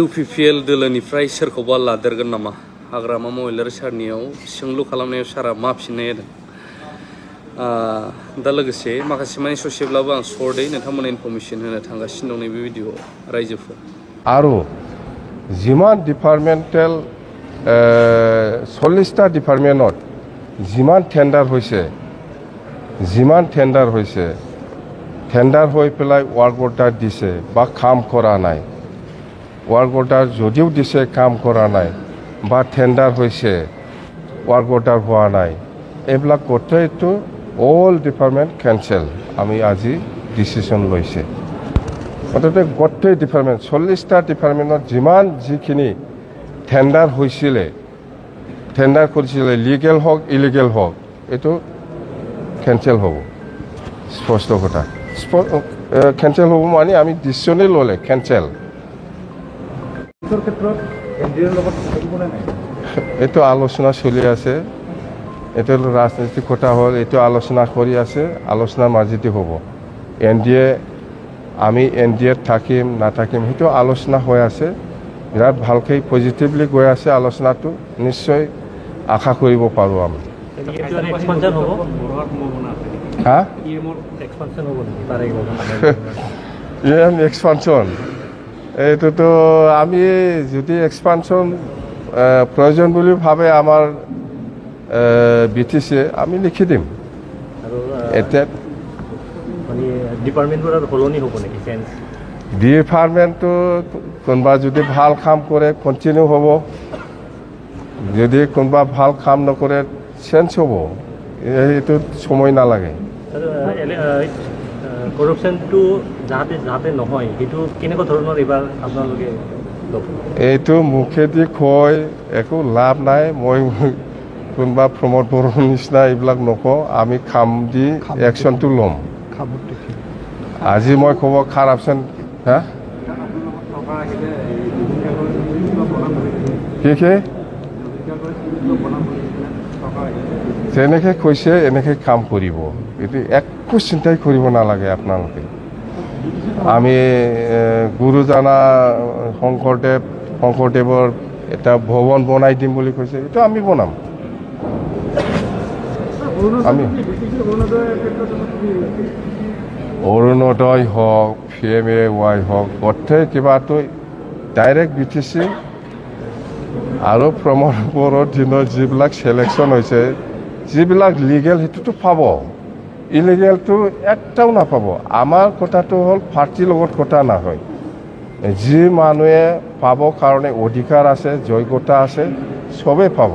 UPPL दोलोनिफ्राय सोरखौबा लादेरगोन नामा हाग्रामा महिलार सारनियाव सोंलु खालामनायाव सारा मा फिननाय होदों दा लोगोसे माखासे माने ससेब्लाबो आं सर्टै नोंथांमोननो इनफरमेसन होनो थांगासिनो दं नैबे भिडिअ रायजोफोर आरो जिमान डिपार्टमेन्टेल 40টা डिपार्टमेन्टत जिमान टेन्डार হৈছে टेन्डार হৈ পেলাই ৱাৰ্ক অৰ্ডাৰ দিছে বা কাম কৰা নাই ৱাৰ্ক অৰ্ডাৰ যদিও দিছে কাম কৰা নাই বা টেন্ডাৰ হৈছে ৱাৰ্ক অৰ্ডাৰ হোৱা নাই এইবিলাক গোটেইটো অল ডিপাৰ্টমেণ্ট কেনচেল আমি আজি ডিচিশ্যন লৈছে অৰ্থাৎ গোটেই ডিপাৰ্টমেণ্ট 40টা ডিপাৰ্টমেণ্টত যিমান যিখিনি টেন্ডাৰ হৈছিলে টেন্ডাৰ কৰিছিলে লিগেল হওক ইলিগেল হওক এইটো কেনচেল হ'ব স্পষ্ট কথা কেনচেল হ'ব মানে আমি ডিচিশ্যনেই ল'লে কেনচেল এইটো আলোচনা চলি আছে এইটো ৰাজনৈতিক কথা হ'ল এইটো আলোচনা কৰি আছে আলোচনাৰ মাজেদি হ'ব আমি এনডিএত থাকিম নাথাকিম সেইটো আলোচনা হৈ আছে বিৰাট ভালকৈ পজিটিভলি গৈ আছে আলোচনাটো নিশ্চয় আশা কৰিব পাৰোঁ আমি এক্সপানশ্যন এইটোতো আমি যদি এক্সপানশ্যন প্ৰয়োজন বুলি ভাবে আমাৰ বিটিছে আমি লিখি দিম এতিয়া ডিপাৰ্টমেণ্টটো কোনোবা যদি ভাল কাম কৰে কণ্টিনিউ হ'ব যদি কোনোবা ভাল কাম নকৰে চেঞ্জ হ'ব এইটো সময় নালাগে কৰপশনটো যাতে নহয় সেইটো কেনেকুৱা ধৰণৰ এবাৰ আপোনালোকে এইটো মুখেদি কয় একো লাভ নাই মই কোনোবা প্ৰমোদ বড়োৰ নিচিনা এইবিলাক নকওঁ আমি কাম দি একশ্যনটো ল'ম আজি মই ক'ব কাৰাপশ্যন কি যেনেকৈ কৈছে এনেকৈ কাম কৰিব এইটো একো চিন্তাই কৰিব নালাগে আপোনালোকে আমি গুৰুজনা শংকৰদেৱৰ এটা ভৱন বনাই দিম বুলি কৈছে এইটো আমি বনাম আমি অৰুণোদয় হওক PMAY হওক গোটেই কিবাটো ডাইৰেক্ট BTC আৰু প্ৰমোদ বড়োৰ দিনত যিবিলাক চিলেকশ্যন হৈছে যিবিলাক লিগেল সেইটোতো পাব ইলিগেলটো একটাও নাপাব আমাৰ কথাটো হ'ল পাৰ্টিৰ লগত কথা নহয় যি মানুহে পাব কাৰণে অধিকাৰ আছে যোগ্যতা আছে চবেই পাব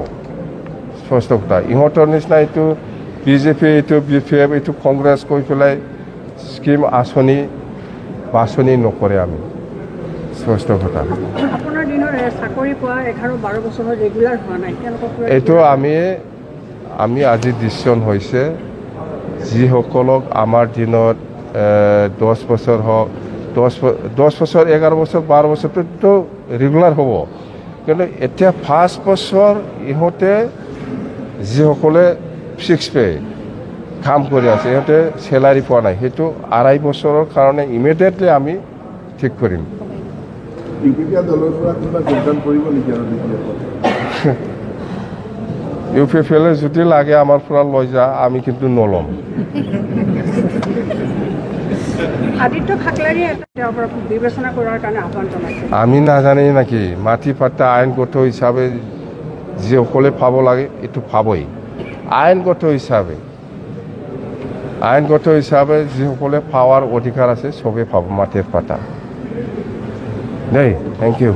স্পষ্ট কথা ইহঁতৰ নিচিনা এইটো বিজেপি এইটো BPF এইটো কংগ্ৰেছ কৈ পেলাই স্কিম আঁচনি বাছনি নকৰে আমি স্পষ্ট কথা এইটো আমি আজি ডিচিশ্যন হৈছে যিসকলক আমাৰ দিনত 10 বছৰ হওক 10 বছৰ 11 বছৰ 12 বছৰটো ৰেগুলাৰ হ'ব কিন্তু এতিয়া 5 বছৰ ইহঁতে যিসকলে ফিক্স পে কাম কৰি আছে ইহঁতে চেলাৰী পোৱা নাই সেইটো 2.5 বছৰৰ কাৰণে ইমিডিয়েটলি আমি ঠিক কৰিম UPPL যদি লাগে আমাৰ পৰা লৈ যা আমি কিন্তু নল'ম আমি নাজানি নাকি মাটি পাট্টা আইনগত হিচাপে যিসকলে পাব লাগে এইটো পাবই আইনগত হিচাপে যিসকলে পাৱাৰ অধিকাৰ আছে চবেই পাব মাটিৰ পাট্টা দেই থেংক ইউ